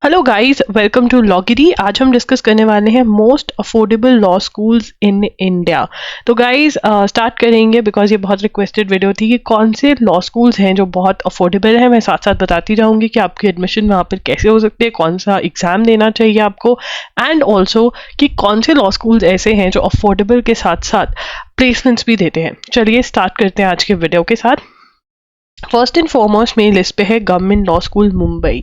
Hello guys, welcome to लॉगिरी। आज हम डिस्कस करने वाले हैं most affordable law schools in India. तो गाइस स्टार्ट करेंगे बिकॉज ये बहुत रिक्वेस्टेड वीडियो थी कि कौन से लॉ स्कूल्स हैं जो बहुत अफोर्डेबल हैं। मैं साथ साथ बताती जाऊंगी कि आपकी एडमिशन वहाँ पर कैसे हो सकती है, कौन सा एग्जाम देना चाहिए आपको, एंड ऑल्सो कि कौन से लॉ स्कूल्स ऐसे हैं जो अफोर्डेबल के साथ साथ प्लेसमेंट्स भी देते हैं। चलिए स्टार्ट करते हैं आज के वीडियो के साथ। फर्स्ट एंड फॉरमोस्ट मेरी लिस्ट पे है government law school Mumbai.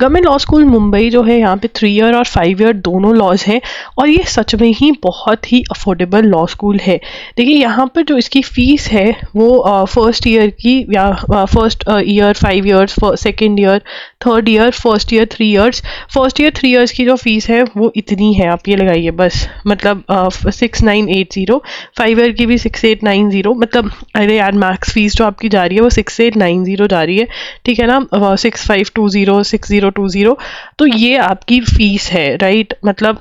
Government law school Mumbai जो है, यहाँ पे 3 ईयर और 5 ईयर दोनों लॉज हैं और ये सच में ही बहुत ही अफोर्डेबल लॉ स्कूल है। देखिए यहाँ पर जो इसकी फ़ीस है वो फर्स्ट ईयर की या first year 5 years, second year, third year, first year 3 years, first year 3 years की जो फीस है वो इतनी है, आप ये लगाइए बस, मतलब 6980। 5 ईयर की भी 6890, मतलब अरे यार मैक्स फीस जो आपकी जा रही है वो 6890 जा रही है, ठीक है ना, 6520 6020। तो ये आपकी फीस है, राइट, मतलब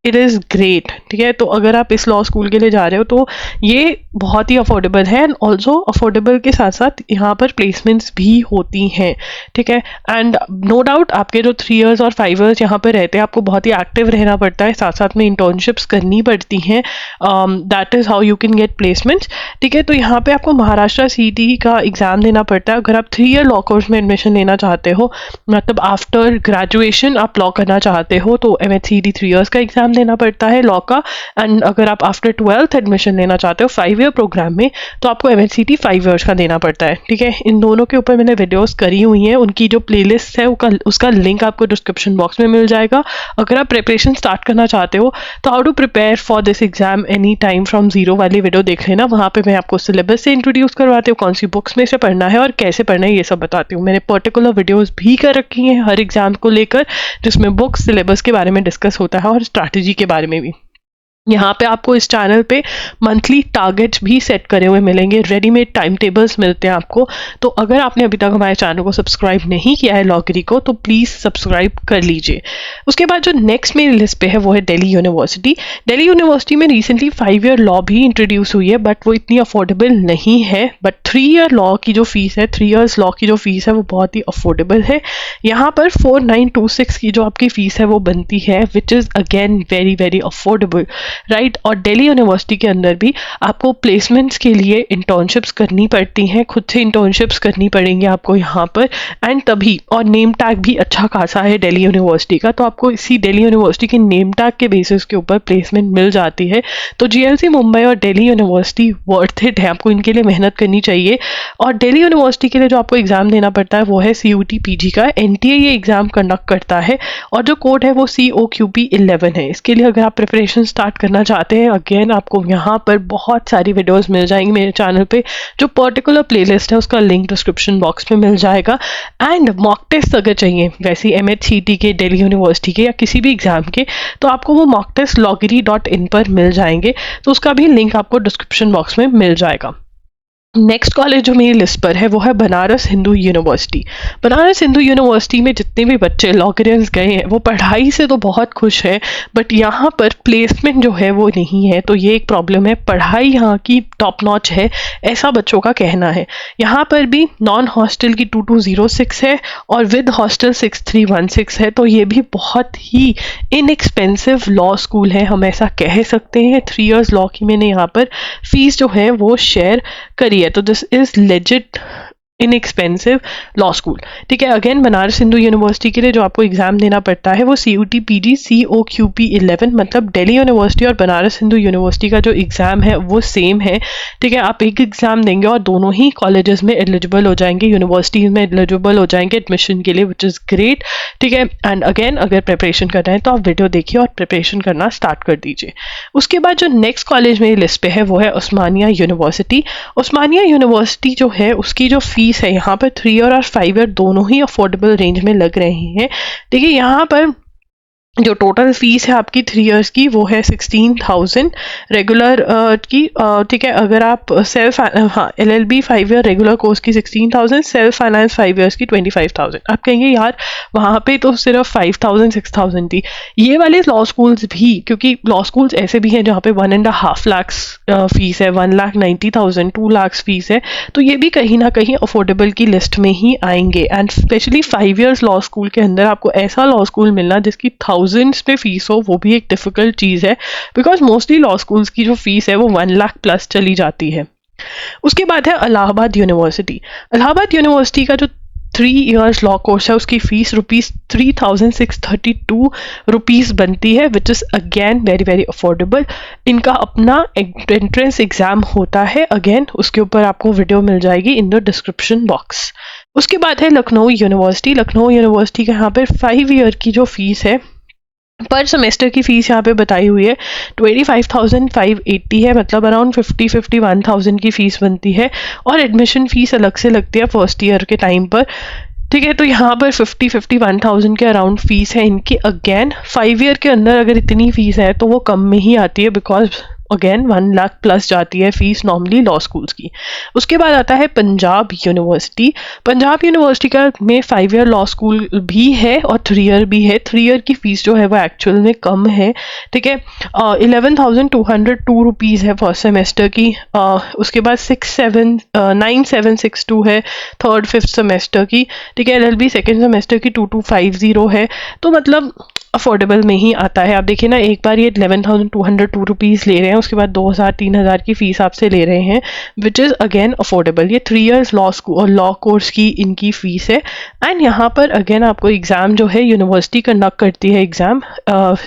इट इज़ ग्रेट, ठीक है। तो अगर आप इस लॉ स्कूल के लिए जा रहे हो तो ये बहुत ही अफोर्डेबल है, एंड ऑल्सो अफोर्डेबल के साथ साथ यहाँ पर प्लेसमेंट्स भी होती हैं, ठीक है। एंड नो डाउट आपके जो 3 ईयर्स और 5 ईयर्स यहाँ पर रहते हैं आपको बहुत ही एक्टिव रहना पड़ता है, साथ साथ में इंटर्नशिप्स करनी पड़ती हैं। That is how you can get placements, ठीक है। तो यहाँ पे आपको महाराष्ट्र सीटी का एग्ज़ाम देना पड़ता है अगर आप 3 ईयर लॉ कोर्स में एडमिशन लेना चाहते हो, मतलब आफ्टर ग्रेजुएशन आप लॉ करना चाहते हो तो MHCD 3 ईयर्स का एग्ज़ाम देना पड़ता है लॉ का। एंड अगर आप आफ्टर 12th एडमिशन लेना चाहते हो 5 ईयर प्रोग्राम में तो आपको MHCD 5 ईयर्स का देना पड़ता है, ठीक है। इन दोनों के ऊपर मैंने वीडियोस करी हुई हैं, उनकी जो प्लेलिस्ट है उसका लिंक आपको डिस्क्रिप्शन बॉक्स में मिल जाएगा। अगर आप प्रिपरेशन स्टार्ट करना चाहते हो तो how to prepare for this exam any time from zero वाली वीडियो देख लेना, वहाँ पे मैं आपको सिलेबस से इंट्रोड्यूस करवाती हूँ, कौन सी बुक्स में से पढ़ना है और कैसे पढ़ना है ये सब बताती हूँ। मैंने पर्टिकुलर वीडियोस भी कर रखी हैं हर एग्जाम को लेकर, जिसमें बुक्स, सिलेबस के बारे में डिस्कस होता है और स्ट्रैटेजी के बारे में भी। यहाँ पे आपको इस चैनल पे मंथली टारगेट्स भी सेट करे हुए मिलेंगे, रेडीमेड टाइम टेबल्स मिलते हैं आपको। तो अगर आपने अभी तक हमारे चैनल को सब्सक्राइब नहीं किया है लॉगिरी को तो प्लीज़ सब्सक्राइब कर लीजिए। उसके बाद जो नेक्स्ट मेरी लिस्ट पे है वो है दिल्ली यूनिवर्सिटी। दिल्ली यूनिवर्सिटी में रिसेंटली 5 ईयर लॉ भी इंट्रोड्यूस हुई है, बट वो इतनी अफोर्डेबल नहीं है। बट 3 ईयर लॉ की जो फीस है, 3 ईयर्स लॉ की जो फीस है वो बहुत ही अफोर्डेबल है। यहाँ पर 4926 की जो आपकी फीस है वो बनती है, which is again very very affordable, right. और दिल्ली यूनिवर्सिटी के अंदर भी आपको प्लेसमेंट्स के लिए इंटर्नशिप्स करनी पड़ती हैं, खुद से इंटर्नशिप्स करनी पड़ेंगी आपको यहाँ पर, एंड तभी, और नेम टैग भी अच्छा खासा है दिल्ली यूनिवर्सिटी का, तो आपको इसी दिल्ली यूनिवर्सिटी के नेम टैग के बेसिस के ऊपर प्लेसमेंट मिल जाती है। तो GLC मुंबई और दिल्ली यूनिवर्सिटी वर्थ इट है, आपको इनके लिए मेहनत करनी चाहिए। और दिल्ली यूनिवर्सिटी के लिए जो आपको एग्जाम देना पड़ता है वो है CUT PG का। NTA ये एग्जाम कंडक्ट करता है और जो कोड है वो COQP 11 है। इसके लिए अगर आप प्रिपरेशन स्टार्ट करना चाहते हैं, अगेन आपको यहाँ पर बहुत सारी वीडियोस मिल जाएंगी मेरे चैनल पे, जो पर्टिकुलर प्लेलिस्ट है उसका लिंक डिस्क्रिप्शन बॉक्स में मिल जाएगा। एंड मॉक टेस्ट अगर चाहिए वैसे MHCT के, दिल्ली यूनिवर्सिटी के या किसी भी एग्जाम के, तो आपको वो मॉक टेस्ट loggery.in पर मिल जाएंगे, तो उसका भी लिंक आपको डिस्क्रिप्शन बॉक्स में मिल जाएगा। नेक्स्ट कॉलेज जो मेरी लिस्ट पर है वो है बनारस हिंदू यूनिवर्सिटी। बनारस हिंदू यूनिवर्सिटी में जितने भी बच्चे लॉगरियंस गए हैं वो पढ़ाई से तो बहुत खुश है, बट यहाँ पर प्लेसमेंट जो है वो नहीं है, तो ये एक प्रॉब्लम है। पढ़ाई यहाँ की टॉप नॉच है ऐसा बच्चों का कहना है। यहाँ पर भी नॉन हॉस्टल की 2206 है और विद हॉस्टल 6316 है, तो ये भी बहुत ही इनएक्सपेंसिव लॉ स्कूल है, हम ऐसा कह सकते हैं। 3 ईयर्स लॉ की मैंने यहाँ पर फीस जो है वो शेयर करी है, तो this is legit inexpensive law school, ठीक है। अगेन बनारस हिंदू यूनिवर्सिटी के लिए जो आपको एग्जाम देना पड़ता है वो CUT PG COQP 11, मतलब दिल्ली यूनिवर्सिटी और बनारस हिंदू यूनिवर्सिटी का जो एग्जाम है वो सेम है, ठीक है। आप एक एग्जाम देंगे और दोनों ही कॉलेजेस में एलिजिबल हो जाएंगे, यूनिवर्सिटीज में एलिजिबल हो जाएंगे एडमिशन के लिए, विच इज़ ग्रेट, ठीक है। एंड अगेन अगर प्रिपरेशन करना है तो आप वीडियो देखिए और प्रिपरेशन करना स्टार्ट कर दीजिए। उसके बाद जो नेक्स्ट कॉलेज मेरी लिस्ट पे है वो है उस्मानिया यूनिवर्सिटी। उस्मानिया यूनिवर्सिटी जो है उसकी जो फीस है यहाँ पर 3 ईयर और 5 ईयर दोनों ही अफोर्डेबल रेंज में लग रहे हैं। देखिए यहाँ पर जो टोटल फीस है आपकी 3 इयर्स की वो है 16,000 रेगुलर की, ठीक है। अगर आप self LLB 5 year regular course की 16,000, सेल्फ फाइनेंस 5 इयर्स की 25,000। आप कहेंगे यार वहाँ पे तो सिर्फ 5,000 6,000 थी। ये वाले लॉ स्कूल्स भी, क्योंकि लॉ स्कूल्स ऐसे भी हैं जहाँ पे 1.5 लाख फीस है, 1,90,000, 2 लाख फीस है, तो ये भी कहीं ना कहीं अफोर्डेबल की लिस्ट में ही आएंगे। And specially 5 years law school के अंदर आपको ऐसा लॉ स्कूल मिलना जिसकी थाउजेंड्स में फीस हो, वो भी एक डिफिकल्ट चीज़ है, बिकॉज मोस्टली लॉ स्कूल्स की जो फीस है वो 1 लाख प्लस चली जाती है। उसके बाद है इलाहाबाद यूनिवर्सिटी। इलाहाबाद यूनिवर्सिटी का जो 3 इयर्स लॉ कोर्स है उसकी फीस ₹3,632 बनती है, which is again very very affordable. इनका अपना एंट्रेंस एग्जाम होता है, अगेन उसके ऊपर आपको वीडियो मिल जाएगी इन द डिस्क्रिप्शन बॉक्स। उसके बाद है लखनऊ यूनिवर्सिटी। लखनऊ यूनिवर्सिटी के यहाँ पर 5 ईयर की जो फीस है, पर सेमेस्टर की फीस यहाँ पे बताई हुई है 25,580 है, मतलब अराउंड 51,000 की फीस बनती है। और एडमिशन फीस अलग से लगती है फर्स्ट ईयर के टाइम पर, ठीक है। तो यहाँ पर 51,000 के अराउंड फीस है इनकी। अगेन 5 ईयर के अंदर अगर इतनी फीस है तो वो कम में ही आती है, बिकॉज अगेन 1 लाख प्लस जाती है फीस नॉर्मली लॉ स्कूल्स की। उसके बाद आता है पंजाब यूनिवर्सिटी। पंजाब यूनिवर्सिटी का में 5 ईयर लॉ स्कूल भी है और 3 ईयर भी है। 3 ईयर की फीस जो है वो एक्चुअल में कम है, ठीक है। 11,202 रुपीज़ है फर्स्ट सेमेस्टर की। उसके बाद 9,762 है थर्ड फिफ्थ सेमेस्टर की, ठीक है। LLB सेकेंड सेमेस्टर की 2,250 है। तो मतलब अफोर्डेबल में ही आता है। आप देखिए ना, एक बार ये 11,202 रुपीज़ ले रहे हैं, उसके बाद 2,000-3,000 की फ़ीस आपसे ले रहे हैं, विच इज़ अगेन अफोर्डेबल। ये 3 years law school law course की इनकी फ़ीस है। एंड यहाँ पर अगेन आपको एग्ज़ाम जो है यूनिवर्सिटी कंडक्ट करती है, एग्ज़ाम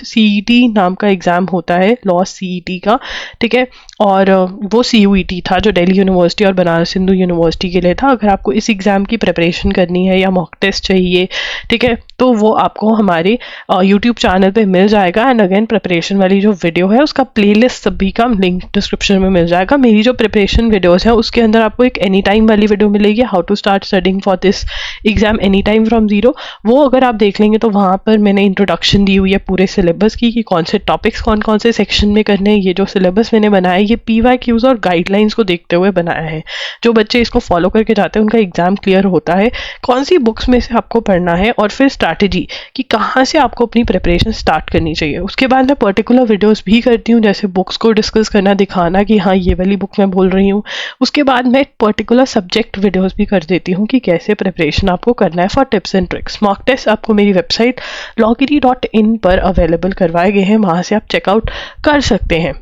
CET नाम का एग्ज़ाम होता है लॉ CET का, ठीक है। और वो CUET था जो दिल्ली यूनिवर्सिटी और बनारस हिंदू यूनिवर्सिटी के लिए था। अगर आपको इस एग्ज़ाम की प्रिपरेशन करनी है या मॉक टेस्ट चाहिए, ठीक है, तो वो आपको हमारे यूट्यूब चैनल पे मिल जाएगा। एंड अगेन प्रिपरेशन वाली जो वीडियो है उसका प्लेलिस्ट सभी का लिंक डिस्क्रिप्शन में मिल जाएगा। मेरी जो प्रिपरेशन वीडियोस है उसके अंदर आपको एक एनी टाइम वाली वीडियो मिलेगी, how to start studying for this exam any time from zero. वो अगर आप देख लेंगे तो वहाँ पर मैंने इंट्रोडक्शन दी हुई है पूरे सिलेबस की, कि कौन से टॉपिक्स कौन कौन से सेक्शन में करने हैं। ये जो सिलेबस मैंने बनाया है ये PYQs और गाइडलाइंस को देखते हुए बनाया है। जो बच्चे इसको फॉलो करके जाते हैं उनका एग्जाम क्लियर होता है। कौन सी बुक्स में से आपको पढ़ना है, और फिर स्ट्रैटेजी कि कहाँ से आपको अपनी प्रिपरेशन स्टार्ट करनी चाहिए। उसके बाद मैं पर्टिकुलर वीडियोस भी करती हूँ, जैसे बुक्स को डिस्कस करना, दिखाना कि हाँ ये वाली बुक मैं बोल रही हूँ। उसके बाद मैं पर्टिकुलर सब्जेक्ट वीडियोस भी कर देती हूँ कि कैसे प्रिपरेशन आपको करना है for tips and tricks. Mock test आपको मेरी वेबसाइट logiri.in पर अवेलेबल करवाए गए हैं, वहाँ से आप चेकआउट कर सकते हैं।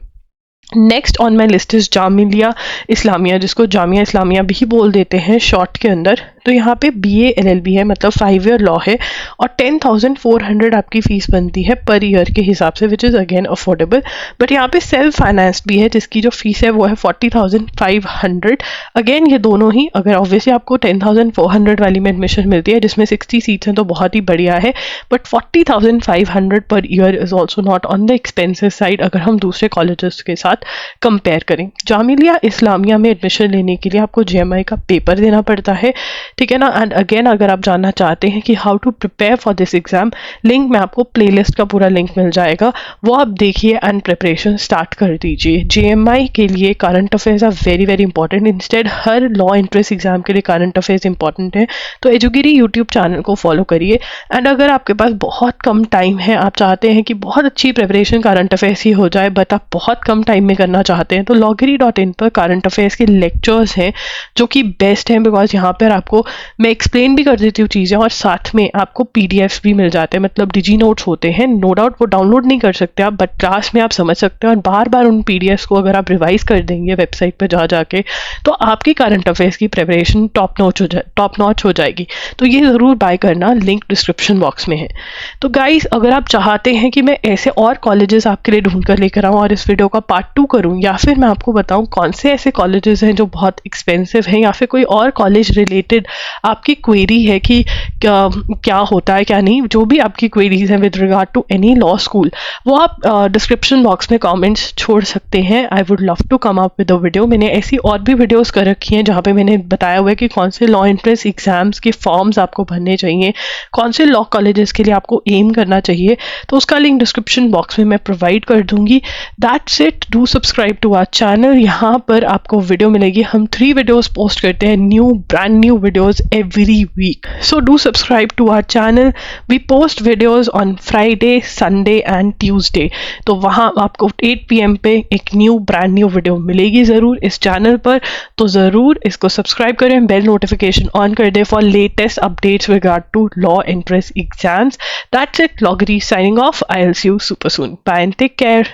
Next on my list is Jamia Islamia, जिसको जामिया इस्लामिया भी बोल देते हैं शॉर्ट के अंदर। तो यहाँ पे BA LLB है, मतलब 5 ईयर लॉ है, और 10,400 आपकी फ़ीस बनती है पर ईयर के हिसाब से, which is again affordable. But यहाँ पे सेल्फ फाइनेंस्ड भी है, जिसकी जो फीस है वो है 40,500। अगेन ये दोनों ही, अगर ऑब्वियसली आपको 10,400 वाली में एडमिशन मिलती है जिसमें 60 सीट्स हैं तो बहुत ही बढ़िया है, but 40,500 per year is also not on the expensive side अगर हम दूसरे कॉलेजेस के साथ कंपेयर करें। जामिया इस्लामिया में एडमिशन लेने के लिए आपको JMI का पेपर देना पड़ता है, ठीक है ना। एंड अगेन अगर आप जानना चाहते हैं कि how to prepare for this exam, link में आपको प्लेलिस्ट का पूरा लिंक मिल जाएगा, वो आप देखिए एंड प्रिपरेशन स्टार्ट कर दीजिए। JMI के लिए current affairs are very very important. Instead हर लॉ एंट्रेंस एग्जाम के लिए करंट अफेयर्स इंपॉर्टेंट है। तो एजुगिरी यूट्यूब चैनल को फॉलो करिए। एंड अगर आपके पास बहुत कम टाइम है, आप चाहते हैं कि बहुत अच्छी प्रिपरेशन करंट अफेयर्स ही हो जाए, बट आप बहुत कम टाइम में करना चाहते हैं, तो logiri.in पर करंट अफेयर्स के लेक्चर्स हैं जो कि बेस्ट हैं, बिकॉज यहाँ पर आपको मैं एक्सप्लेन भी कर देती हूँ चीज़ें, और साथ में आपको PDFs भी मिल जाते हैं, मतलब डिजी नोट्स होते हैं। नो डाउट वो डाउनलोड नहीं कर सकते आप, बट क्लास में आप समझ सकते हैं। और बार बार उन PDFs को अगर आप रिवाइज कर देंगे वेबसाइट पर जा जाके, तो आपकी करंट अफेयर्स की प्रिपरेशन टॉप नॉच हो जाएगी। तो ये ज़रूर बाय करना, लिंक डिस्क्रिप्शन बॉक्स में है। तो गाइस, अगर आप चाहते हैं कि मैं ऐसे और कॉलेजेस आपके लिए ढूंढ कर लेकर आऊँ और इस वीडियो का पार्ट 2 करूँ, या फिर मैं आपको बताऊँ कौन से ऐसे कॉलेजेस हैं जो बहुत एक्सपेंसिव हैं, या फिर कोई और कॉलेज रिलेटेड आपकी क्वेरी है कि क्या होता है क्या नहीं, जो भी आपकी क्वेरीज हैं with regard to any law school, वो आप डिस्क्रिप्शन बॉक्स में कमेंट्स छोड़ सकते हैं. I would love to come up with a video. मैंने ऐसी और भी वीडियोस कर रखी हैं जहाँ पे मैंने बताया हुआ है कि कौन से लॉ एंट्रेंस एग्जाम्स के फॉर्म्स आपको भरने चाहिए, कौन से लॉ कॉलेजेस के लिए आपको एम करना चाहिए, तो उसका लिंक डिस्क्रिप्शन बॉक्स में मैं प्रोवाइड कर दूंगी. That's it. Do subscribe to our channel. यहाँ पर आपको वीडियो मिलेगी. हम 3 वीडियोस पोस्ट करते हैं, brand new videos every week. So do subscribe to our channel. We post videos on Friday, Sunday and Tuesday. तो वहाँ आपको 8 PM पे एक ब्रांड न्यू वीडियो मिलेगी ज़रूर इस चैनल पर. तो ज़रूर इसको सब्सक्राइब करें, बेल नोटिफिकेशन ऑन कर दें for latest updates regard to law entrance exams. That's it. Loggery signing off. I'll see you super soon. Bye and take care.